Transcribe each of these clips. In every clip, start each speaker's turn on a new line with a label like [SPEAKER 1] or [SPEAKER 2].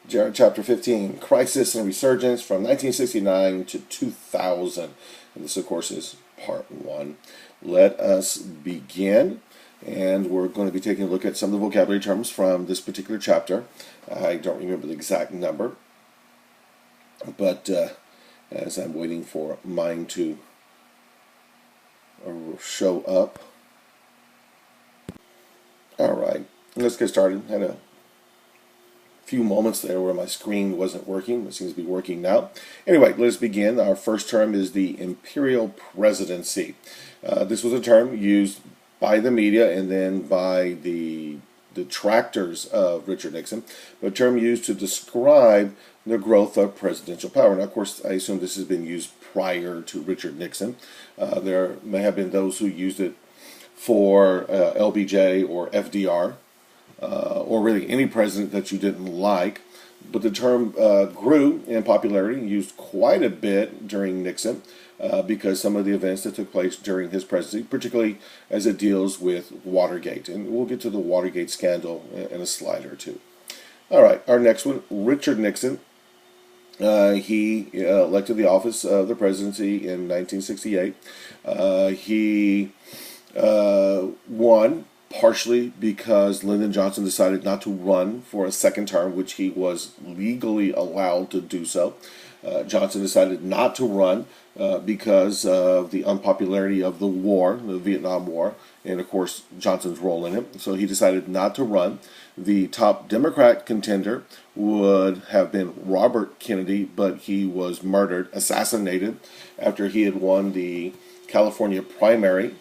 [SPEAKER 1] Jarrett chapter 15, Crisis and Resurgence from 1969 to 2000. And this, of course, is part one. Let us begin. And we're going to be taking a look at some of the vocabulary terms from this particular chapter. I don't remember the exact number, but as I'm waiting for mine to show up. All right, let's get started. Had a few moments there where my screen wasn't working. It seems to be working now. Anyway, let's begin. Our first term is the imperial presidency. This was a term used by the media and then by the detractors of Richard Nixon, but a term used to describe the growth of presidential power. Now, of course, I assume this has been used prior to Richard Nixon. There may have been those who used it for LBJ or FDR, or really any president that you didn't like. But the term grew in popularity, used quite a bit during Nixon, because some of the events that took place during his presidency, particularly as it deals with Watergate. And we'll get to the Watergate scandal in a slide or two. All right, our next one, Richard Nixon. He elected the office of the presidency in 1968. He won partially because Lyndon Johnson decided not to run for a second term, which he was legally allowed to do so. Johnson decided not to run because of the unpopularity of the war, the Vietnam War, and of course Johnson's role in it. So he decided not to run. The top Democrat contender would have been Robert Kennedy, but he was murdered, assassinated, after he had won the California primary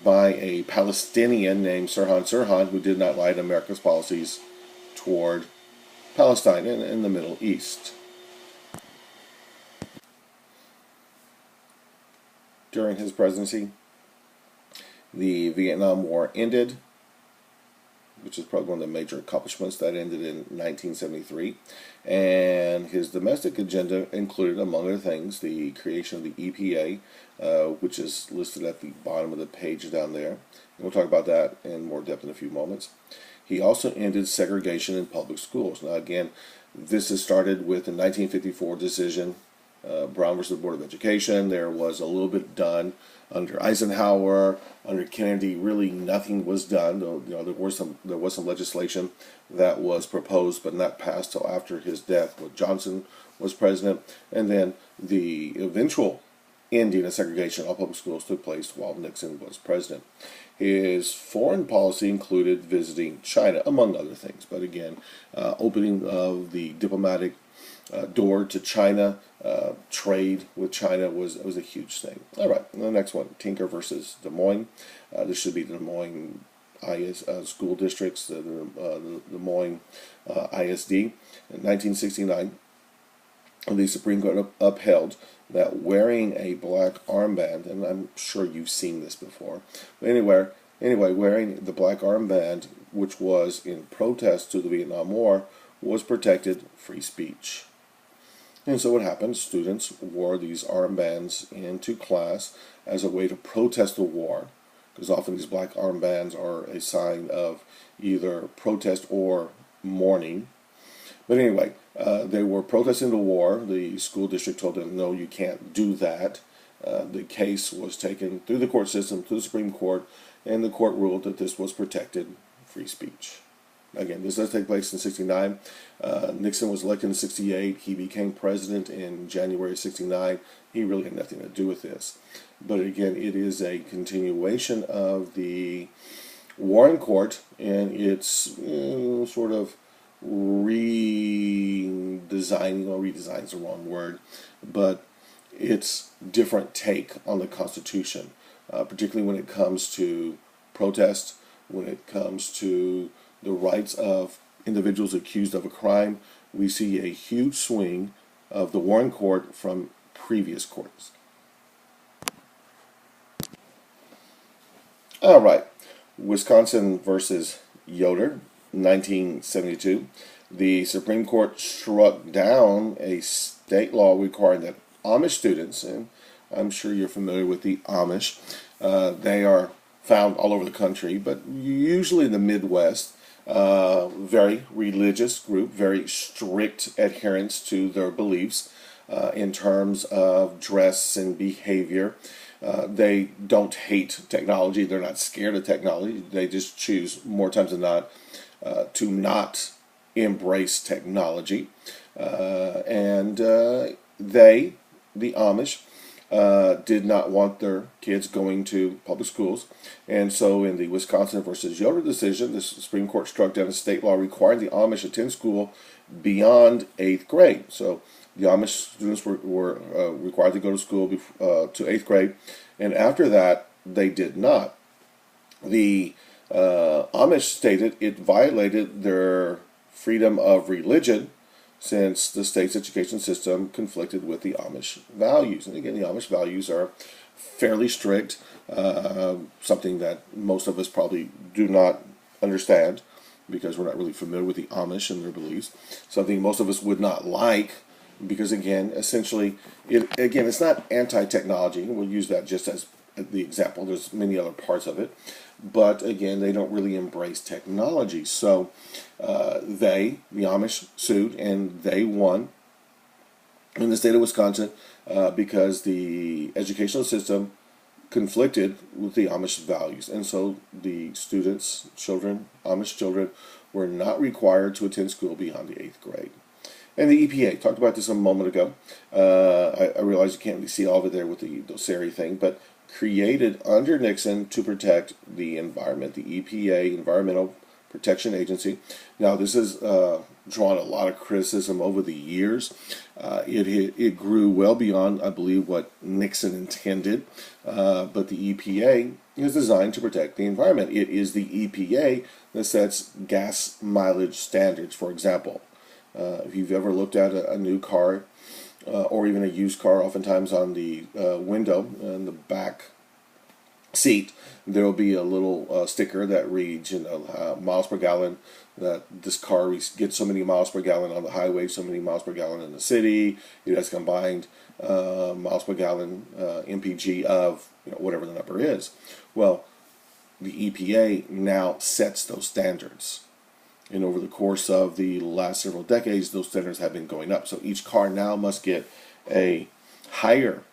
[SPEAKER 1] by a Palestinian named Sirhan Sirhan, who did not like America's policies toward Palestine and in the Middle East. During his presidency, the Vietnam War ended, which is probably one of the major accomplishments. That ended in 1973. And his domestic agenda included, among other things, the creation of the EPA, which is listed at the bottom of the page down there. And we'll talk about that in more depth in a few moments. He also ended segregation in public schools. Now, again, this is started with the 1954 decision, Brown versus the Board of Education. There was a little bit done under Eisenhower, under Kennedy. Really, nothing was done. There was some legislation that was proposed but not passed till after his death, when Johnson was president. And then the eventual ending of segregation in all public schools took place while Nixon was president. His foreign policy included visiting China, among other things. But again, opening of the diplomatic door to China, trade with China was a huge thing. All right, the next one, Tinker versus Des Moines. This should be the Des Moines school districts, the Des Moines ISD. In 1969, the Supreme Court upheld that wearing a black armband, and I'm sure you've seen this before, but anyway, wearing the black armband, which was in protest to the Vietnam War, was protected free speech. And so what happened, students wore these armbands into class as a way to protest the war, because often these black armbands are a sign of either protest or mourning. But anyway, they were protesting the war. The school district told them, no, you can't do that. The case was taken through the court system to the Supreme Court, and the court ruled that this was protected free speech. Again, this does take place in 69. Nixon was elected in 68. He became president in January of 69. He really had nothing to do with this. But again, it is a continuation of the Warren Court, and it's sort of redesigning, well, redesign is the wrong word, but it's different take on the Constitution, particularly when it comes to protest, when it comes to the rights of individuals accused of a crime. We see a huge swing of the Warren Court from previous courts. All right, Wisconsin versus Yoder, 1972. The Supreme Court struck down a state law requiring that Amish students, and I'm sure you're familiar with the Amish, they are found all over the country, but usually in the Midwest, very religious group, very strict adherence to their beliefs in terms of dress and behavior. They don't hate technology. They're not scared of technology. They just choose more times than not to not embrace technology. And they, the Amish, did not want their kids going to public schools. And so in the Wisconsin versus Yoder decision, the Supreme Court struck down a state law requiring the Amish attend school beyond 8th grade. So the Amish students were required to go to school to 8th grade. And after that, they did not. The Amish stated it violated their freedom of religion since the state's education system conflicted with the Amish values. And again, the Amish values are fairly strict, something that most of us probably do not understand because we're not really familiar with the Amish and their beliefs. Something most of us would not like because, again, essentially, it's not anti-technology. We'll use that just as the example. There's many other parts of it. But again, they don't really embrace technology. So the Amish sued and they won in the state of Wisconsin because the educational system conflicted with the Amish values. And so the students, Amish children, were not required to attend school beyond the 8th grade. And the EPA, talked about this a moment ago. I realize you can't really see all of it there with the dosary thing, but created under Nixon to protect the environment, the EPA, Environmental Protection Agency. Now, this has drawn a lot of criticism over the years. It grew well beyond, I believe, what Nixon intended, but the EPA is designed to protect the environment. It is the EPA that sets gas mileage standards, for example. If you've ever looked at a new car, or even a used car, oftentimes on the window in the back seat, there will be a little sticker that reads, miles per gallon, that this car gets so many miles per gallon on the highway, so many miles per gallon in the city. It has combined miles per gallon MPG of whatever the number is. Well, the EPA now sets those standards. And over the course of the last several decades, those standards have been going up. So each car now must get a higher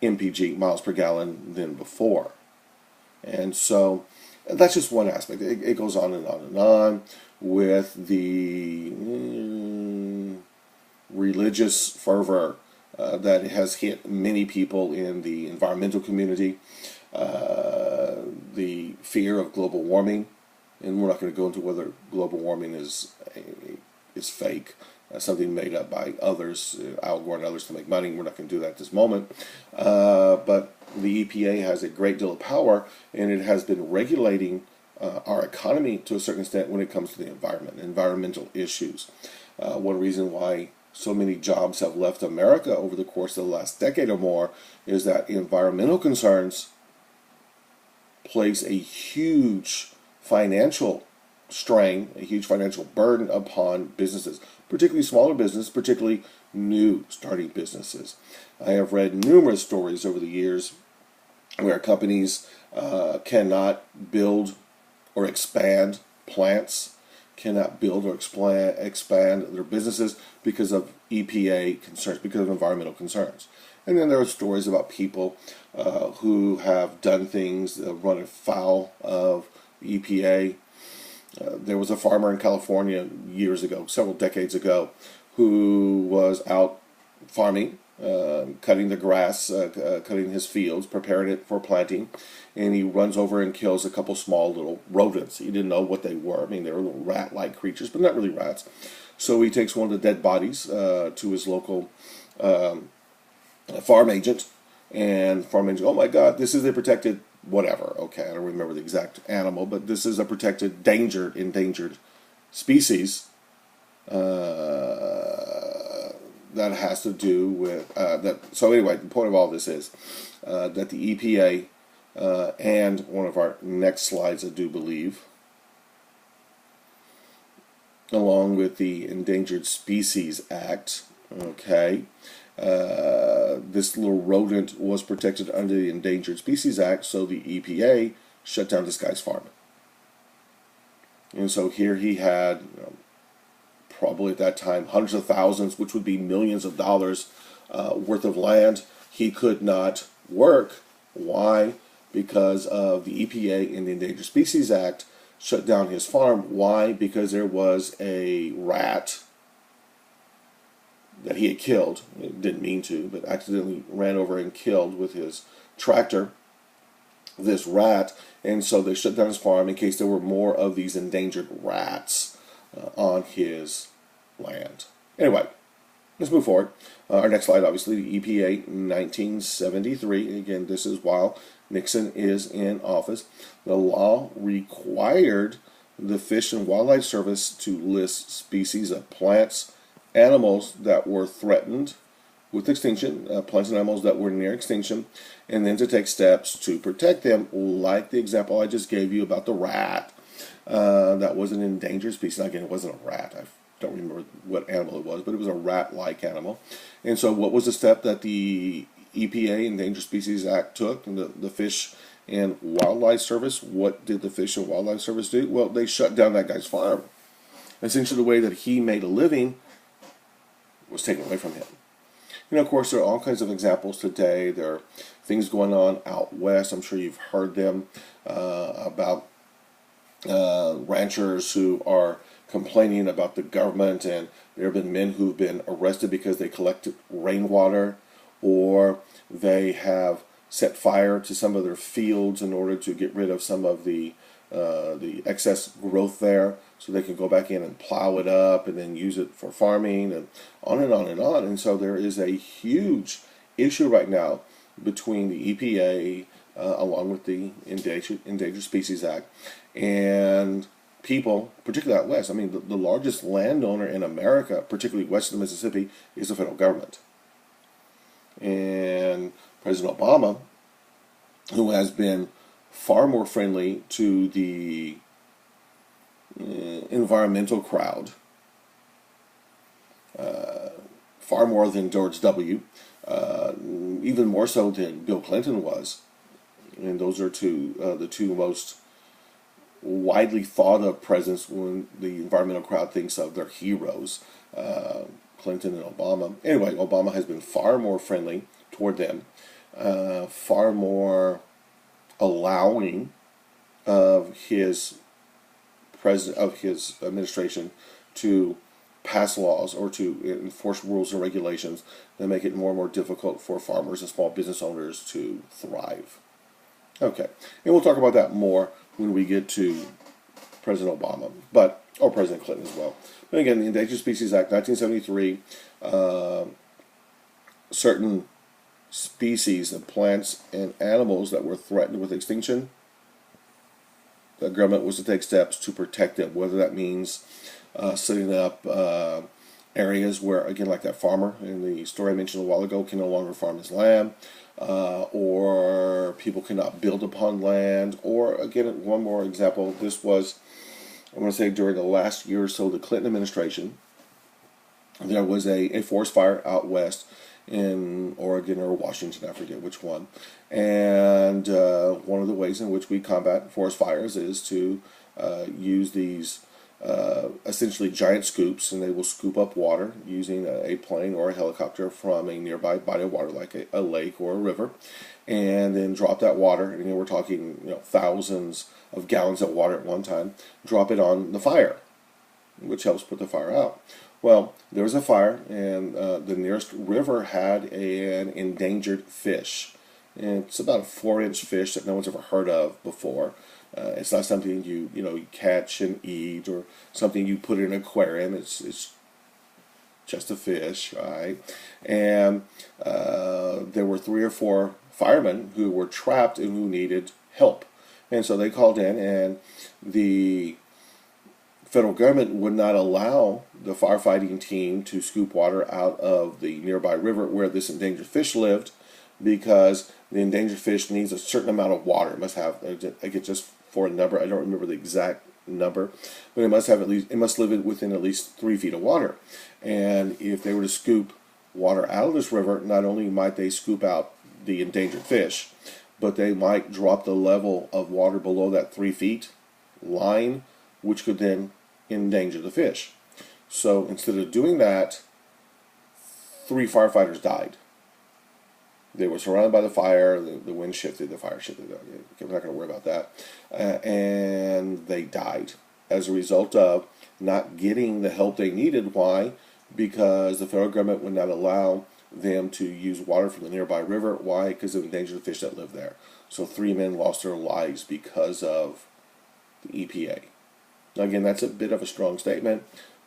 [SPEAKER 1] MPG, miles per gallon, than before. And so that's just one aspect. It goes on and on and on with the religious fervor that has hit many people in the environmental community, the fear of global warming. And we're not going to go into whether global warming is fake, something made up by others, Al Gore and others to make money. We're not going to do that at this moment. But the EPA has a great deal of power, and it has been regulating our economy to a certain extent when it comes to the environment, environmental issues. One reason why so many jobs have left America over the course of the last decade or more is that environmental concerns place a huge financial strain, a huge financial burden upon businesses, particularly smaller businesses, particularly new starting businesses. I have read numerous stories over the years where companies cannot build or expand plants, cannot build or expand their businesses because of EPA concerns, because of environmental concerns. And then there are stories about people who have done things, run afoul of EPA. There was a farmer in California years ago, several decades ago, who was out farming, cutting the grass, cutting his fields, preparing it for planting, and he runs over and kills a couple small little rodents. He didn't know what they were. I mean, they were little rat-like creatures, but not really rats. So he takes one of the dead bodies to his local farm agent, and farm agent, oh my God, this is a protected whatever. Okay, I don't remember the exact animal, but this is a protected, endangered species that has to do with that. So anyway, the point of all this is that the EPA and one of our next slides, I do believe, along with the Endangered Species Act, okay, this little rodent was protected under the Endangered Species Act, so the EPA shut down this guy's farm. And so here he had, probably at that time, hundreds of thousands, which would be millions of dollars worth of land he could not work. Why? Because of the EPA and the Endangered Species Act shut down his farm. Why? Because there was a rat that he had killed. Didn't mean to, but accidentally ran over and killed with his tractor this rat. And so they shut down his farm in case there were more of these endangered rats on his land. Anyway, let's move forward. Our next slide, obviously, the EPA 1973. Again, this is while Nixon is in office. The law required the Fish and Wildlife Service to list species of plants, animals that were threatened with extinction, plants and animals that were near extinction, and then to take steps to protect them, like the example I just gave you about the rat. That was an endangered species. Again, it wasn't a rat. I don't remember what animal it was, but it was a rat-like animal. And so what was the step that the EPA, Endangered Species Act, took? The Fish and Wildlife Service, what did the Fish and Wildlife Service do? Well, they shut down that guy's farm. Essentially, the way that he made a living was taken away from him. Of course, there are all kinds of examples today. There are things going on out west. I'm sure you've heard them about ranchers who are complaining about the government, and there have been men who've been arrested because they collected rainwater, or they have set fire to some of their fields in order to get rid of some of the excess growth there, so they can go back in and plow it up and then use it for farming, and on and on and on. And so there is a huge issue right now between the EPA, along with the Endangered Species Act, and people, particularly out west. I mean, the largest landowner in America, particularly west of the Mississippi, is the federal government. And President Obama, who has been far more friendly to the environmental crowd, far more than George W., even more so than Bill Clinton was. And those are the two most widely thought of presidents when the environmental crowd thinks of their heroes, Clinton and Obama. Anyway, Obama has been far more friendly toward them, far more allowing of his administration to pass laws or to enforce rules and regulations that make it more and more difficult for farmers and small business owners to thrive. Okay, and we'll talk about that more when we get to President Obama, or President Clinton as well. But again, the Endangered Species Act, 1973, certain species of plants and animals that were threatened with extinction, the government was to take steps to protect them, whether that means setting up areas where, again, like that farmer in the story I mentioned a while ago, can no longer farm his land, or people cannot build upon land, or, again, one more example, this was, I want to say, during the last year or so of the Clinton administration, there was a forest fire out west in Oregon or Washington, I forget which one. And one of the ways in which we combat forest fires is to use these essentially giant scoops, and they will scoop up water using a plane or a helicopter from a nearby body of water like a lake or a river, and then drop that water, and we're talking thousands of gallons of water at one time, drop it on the fire, which helps put the fire out. Well, there was a fire, and the nearest river had an endangered fish. And it's about a 4-inch fish that no one's ever heard of before. It's not something you catch and eat, or something you put in an aquarium. It's just a fish, right? And there were 3 or 4 firemen who were trapped and who needed help. And so they called in, and the federal government would not allow the firefighting team to scoop water out of the nearby river where this endangered fish lived, because the endangered fish needs a certain amount of water. It must have, I get just for a number, I don't remember the exact number, but it must live within at least 3 feet of water. And if they were to scoop water out of this river, not only might they scoop out the endangered fish, but they might drop the level of water below that 3 feet line which could then endanger the fish. So instead of doing that, 3 firefighters died. They were surrounded by the fire. The wind shifted. The fire shifted. We're not going to worry about that. And they died as a result of not getting the help they needed. Why? Because the federal government would not allow them to use water from the nearby river. Why? Because it endangered the fish that lived there. So 3 men lost their lives because of the EPA. Now, again, that's a bit of a strong statement,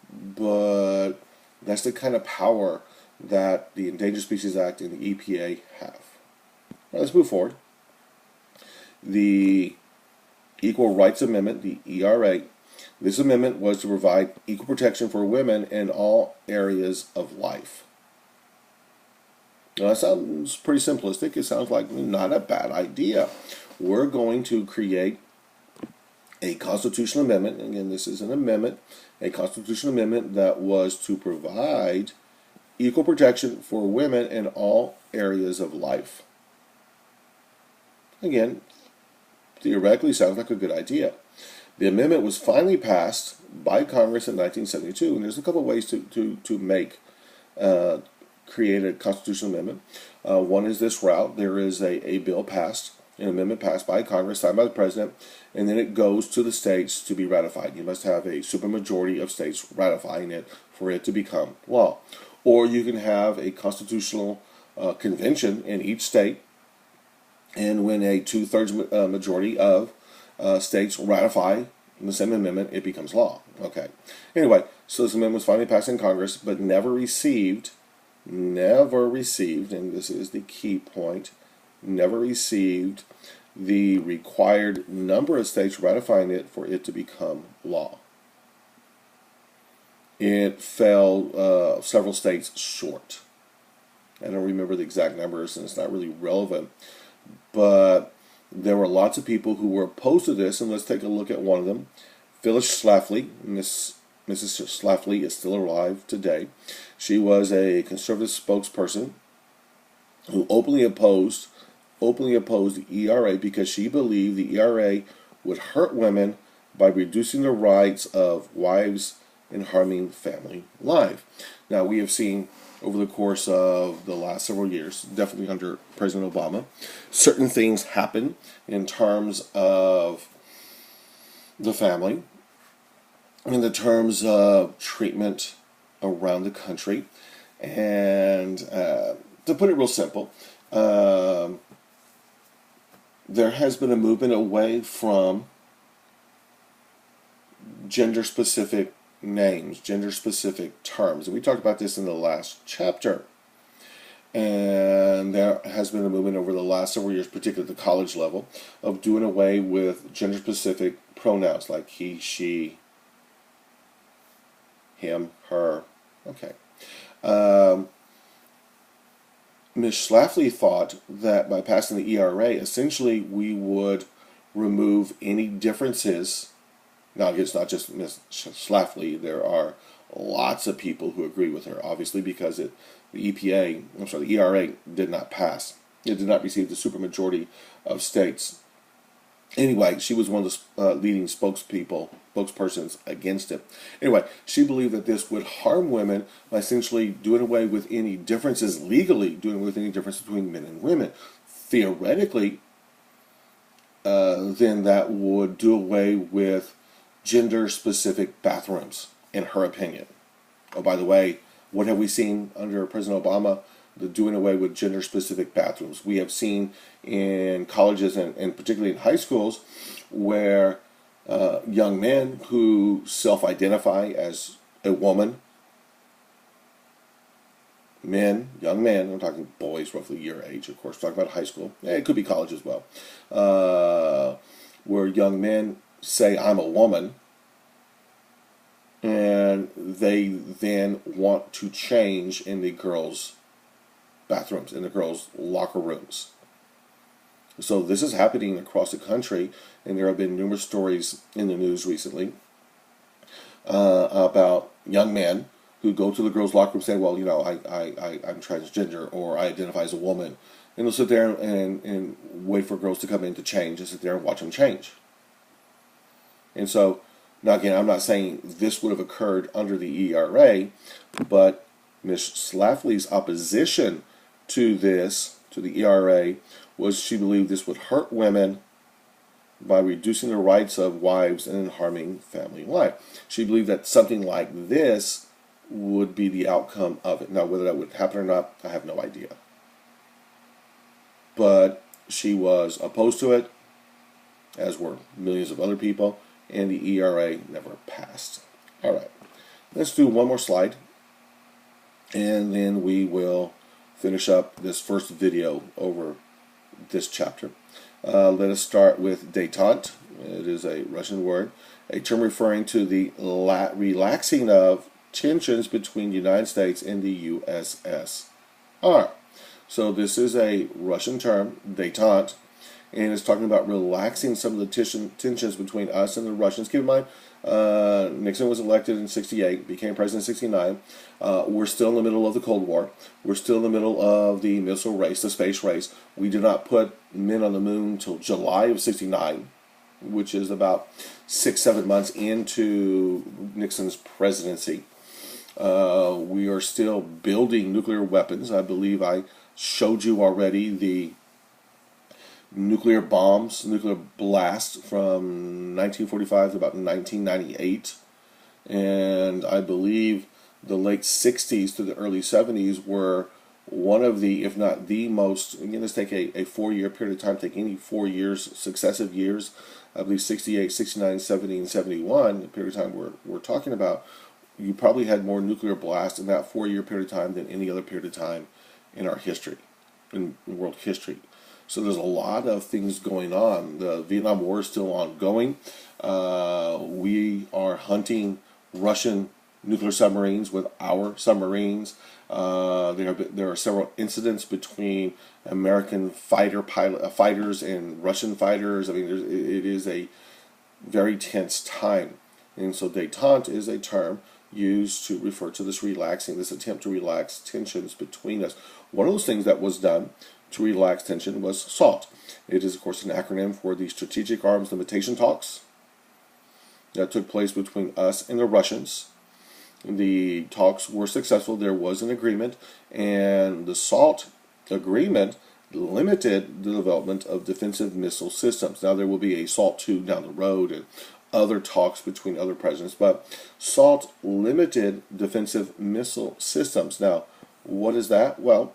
[SPEAKER 1] but that's the kind of power that the Endangered Species Act and the EPA have. Now, let's move forward. The Equal Rights Amendment, the ERA, this amendment was to provide equal protection for women in all areas of life. Now, that sounds pretty simplistic. It sounds like not a bad idea. We're going to create a constitutional amendment. Again, this is an amendment, a constitutional amendment that was to provide equal protection for women in all areas of life. Again, theoretically sounds like a good idea. The amendment was finally passed by Congress in 1972, and there's a couple of ways to create a constitutional amendment. One is this route. There is a bill passed, an amendment passed by Congress, signed by the President, and then it goes to the states to be ratified. You must have a supermajority of states ratifying it for it to become law. Or you can have a constitutional convention in each state, and when a 2/3 majority of states ratify the same amendment, it becomes law. Okay. Anyway, so this amendment was finally passed in Congress, but never received, and this is the key point, never received the required number of states ratifying it for it to become law. It fell several states short. I don't remember the exact numbers, and it's not really relevant. But there were lots of people who were opposed to this, and let's take a look at one of them. Phyllis Schlafly. Mrs. Schlafly is still alive today. She was a conservative spokesperson who openly opposed the ERA because she believed the ERA would hurt women by reducing the rights of wives and harming family life. Now, we have seen over the course of the last several years, definitely under President Obama, certain things happen in terms of the family, in the terms of treatment around the country. And to put it real simple, there has been a movement away from gender-specific names, gender-specific terms. And we talked about this in the last chapter. And there has been a movement over the last several years, particularly at the college level, of doing away with gender-specific pronouns like he, she, him, her. Okay. Ms. Schlafly thought that by passing the ERA, essentially we would remove any differences. Now, it's not just Ms. Schlafly. There are lots of people who agree with her, obviously, because the ERA did not pass. It did not receive the supermajority of states. Anyway, she was one of the leading spokespersons against it. Anyway, she believed that this would harm women by essentially doing away with any differences legally, doing away with any difference between men and women. Theoretically, then that would do away with gender-specific bathrooms, in her opinion. Oh, by the way, what have we seen under President Obama? The doing away with gender-specific bathrooms. We have seen in colleges and particularly in high schools where young men who self-identify as a woman, young men, I'm talking boys roughly your age, of course, talking about high school. It could be college as well. Where young men say, I'm a woman, and they then want to change in the girls' bathrooms, in the girls' locker rooms. So this is happening across the country, and there have been numerous stories in the news recently about young men who go to the girls' locker room and say, well, you know, I'm transgender, or I identify as a woman. And they'll sit there and wait for girls to come in to change, and sit there and watch them change. And so Now, again, I'm not saying this would have occurred under the ERA, but Ms. Schlafly's opposition to this, to the ERA, was she believed this would hurt women by reducing the rights of wives and harming family life. She believed that something like this would be the outcome of it. Now, whether that would happen or not, I have no idea. But she was opposed to it, as were millions of other people, and the ERA never passed. All right, let's do one more slide, and then we will finish up this first video over this chapter. Let us start with détente. It is a Russian word, a term referring to the relaxing of tensions between the United States and the USSR. So this is a Russian term, détente, and it's talking about relaxing some of the tensions between us and the Russians. Keep in mind, Nixon was elected in 68, became president in 69. We're still in the middle of the Cold War. We're still in the middle of the missile race, the space race. We did not put men on the moon until July of 69, which is about 6-7 months into Nixon's presidency. We are still building nuclear weapons. I believe I showed you already the nuclear bombs, nuclear blasts from 1945 to about 1998. And I believe the late 60s to the early 70s were one of the, if not the most, again, let's take a 4-year period of time, take any 4 years, successive years, I believe 68, 69, 70, and 71, the period of time we're talking about, you probably had more nuclear blasts in that 4-year period of time than any other period of time in our history, in world history. So there's a lot of things going on. The Vietnam War is still ongoing. We are hunting Russian nuclear submarines with our submarines. There are several incidents between American fighters and Russian fighters. I mean, it is a very tense time. And so détente is a term used to refer to this attempt to relax tensions between us. One of those things that was done to relax tension was SALT. It is, of course, an acronym for the Strategic Arms Limitation Talks that took place between us and the Russians. The talks were successful. There was an agreement, and the SALT agreement limited the development of defensive missile systems. Now, there will be a SALT II down the road and other talks between other presidents, but SALT limited defensive missile systems. Now, what is that? Well,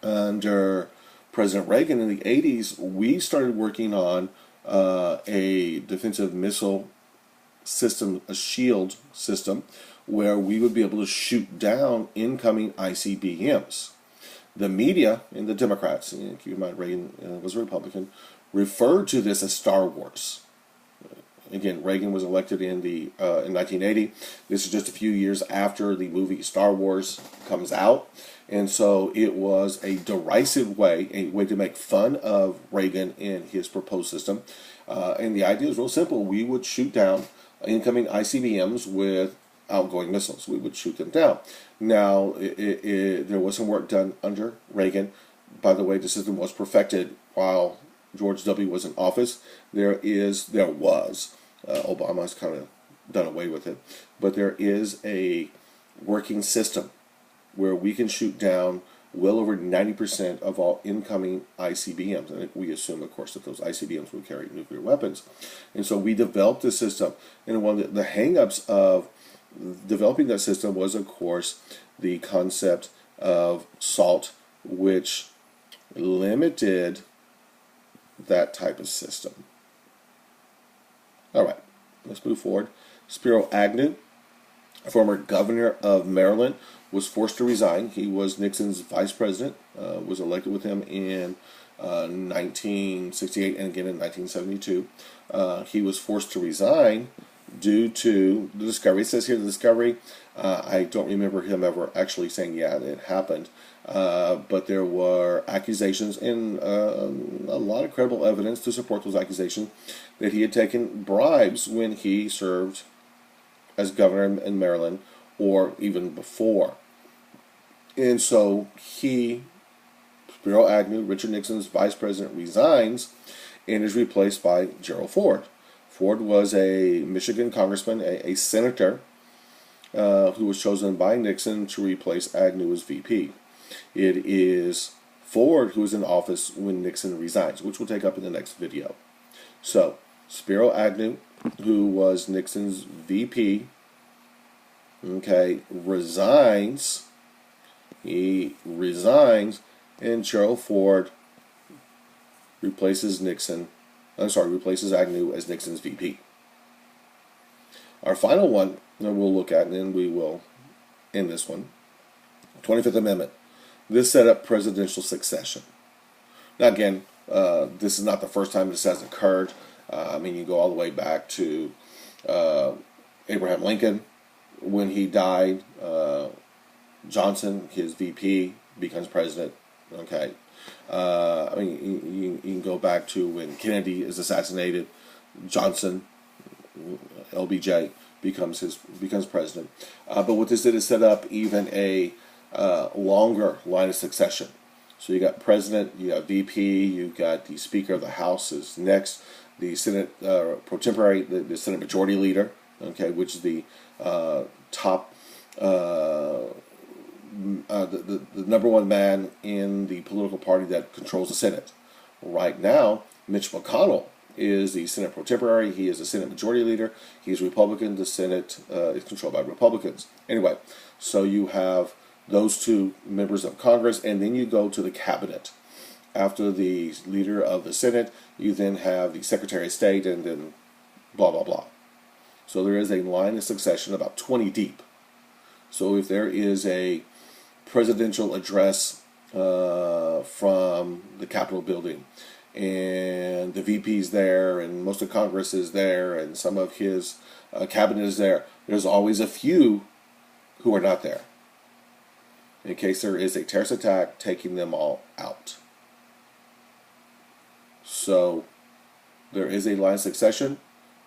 [SPEAKER 1] under President Reagan in the 80s, we started working on a defensive missile system, a shield system, where we would be able to shoot down incoming ICBMs. The media and the Democrats, and keep in mind Reagan was a Republican, referred to this as Star Wars. Again, Reagan was elected in 1980. This is just a few years after the movie Star Wars comes out. And so it was a derisive way, a way to make fun of Reagan and his proposed system. And the idea was real simple. We would shoot down incoming ICBMs with outgoing missiles. We would shoot them down. Now, there was some work done under Reagan. By the way, the system was perfected while George W. was in office. Obama's kind of done away with it. But there is a working system where we can shoot down well over 90% of all incoming ICBMs. And we assume, of course, that those ICBMs will carry nuclear weapons. And so we developed this system. And one of the hang-ups of developing that system was, of course, the concept of SALT, which limited that type of system. All right, let's move forward. Spiro Agnew, former governor of Maryland, was forced to resign. He was Nixon's vice president, was elected with him in 1968 and again in 1972. He was forced to resign due to the discovery. It says here the discovery. I don't remember him ever actually saying, yeah, it happened. But there were accusations and a lot of credible evidence to support those accusations that he had taken bribes when he served as governor in Maryland or even before. And so Spiro Agnew, Richard Nixon's vice president, resigns and is replaced by Gerald Ford. Ford was a Michigan congressman, a senator, who was chosen by Nixon to replace Agnew as VP. It is Ford who is in office when Nixon resigns, which we'll take up in the next video. So, Spiro Agnew, who was Nixon's VP, okay, resigns. He resigns, and Gerald Ford replaces Agnew as Nixon's VP. Our final one that we'll look at, and then we will end this one, 25th Amendment. This set up presidential succession. Now again, this is not the first time this has occurred. I mean, you go all the way back to Abraham Lincoln. When he died, Johnson, his VP, becomes president. Okay. I mean, you can go back to when Kennedy is assassinated. Johnson, LBJ, becomes president. But what this did is set up even a longer line of succession. So you got president, you got VP, you got the Speaker of the House is next, the Senate pro tempore, the Senate Majority Leader, okay, which is the top, the number one man in the political party that controls the Senate. Right now, Mitch McConnell is the Senate pro tempore. He is the Senate Majority Leader. He's Republican. The Senate is controlled by Republicans. Anyway, so you have those two members of Congress, and then you go to the cabinet. After the leader of the Senate, you then have the Secretary of State, and then blah, blah, blah. So there is a line of succession about 20 deep. So if there is a presidential address from the Capitol building, and the VP's there, and most of Congress is there, and some of his cabinet is there, there's always a few who are not there, in case there is a terrorist attack taking them all out. So there is a line of succession.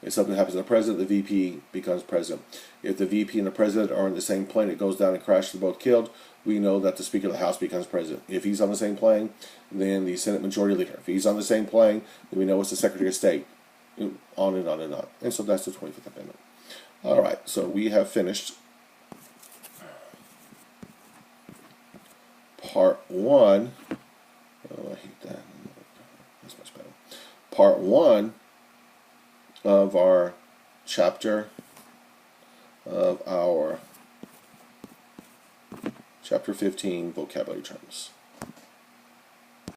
[SPEAKER 1] If something happens to the president, the VP becomes president. If the VP and the president are in the same plane, it goes down and crashes, they're both killed, we know that the Speaker of the House becomes president. If he's on the same plane, then the Senate Majority Leader. If he's on the same plane, then we know it's the Secretary of State. On and on and on. And so that's the 25th Amendment. All right, so we have finished part one. Oh, I hate that. That's much better. Part one of our chapter of our chapter 15 vocabulary terms.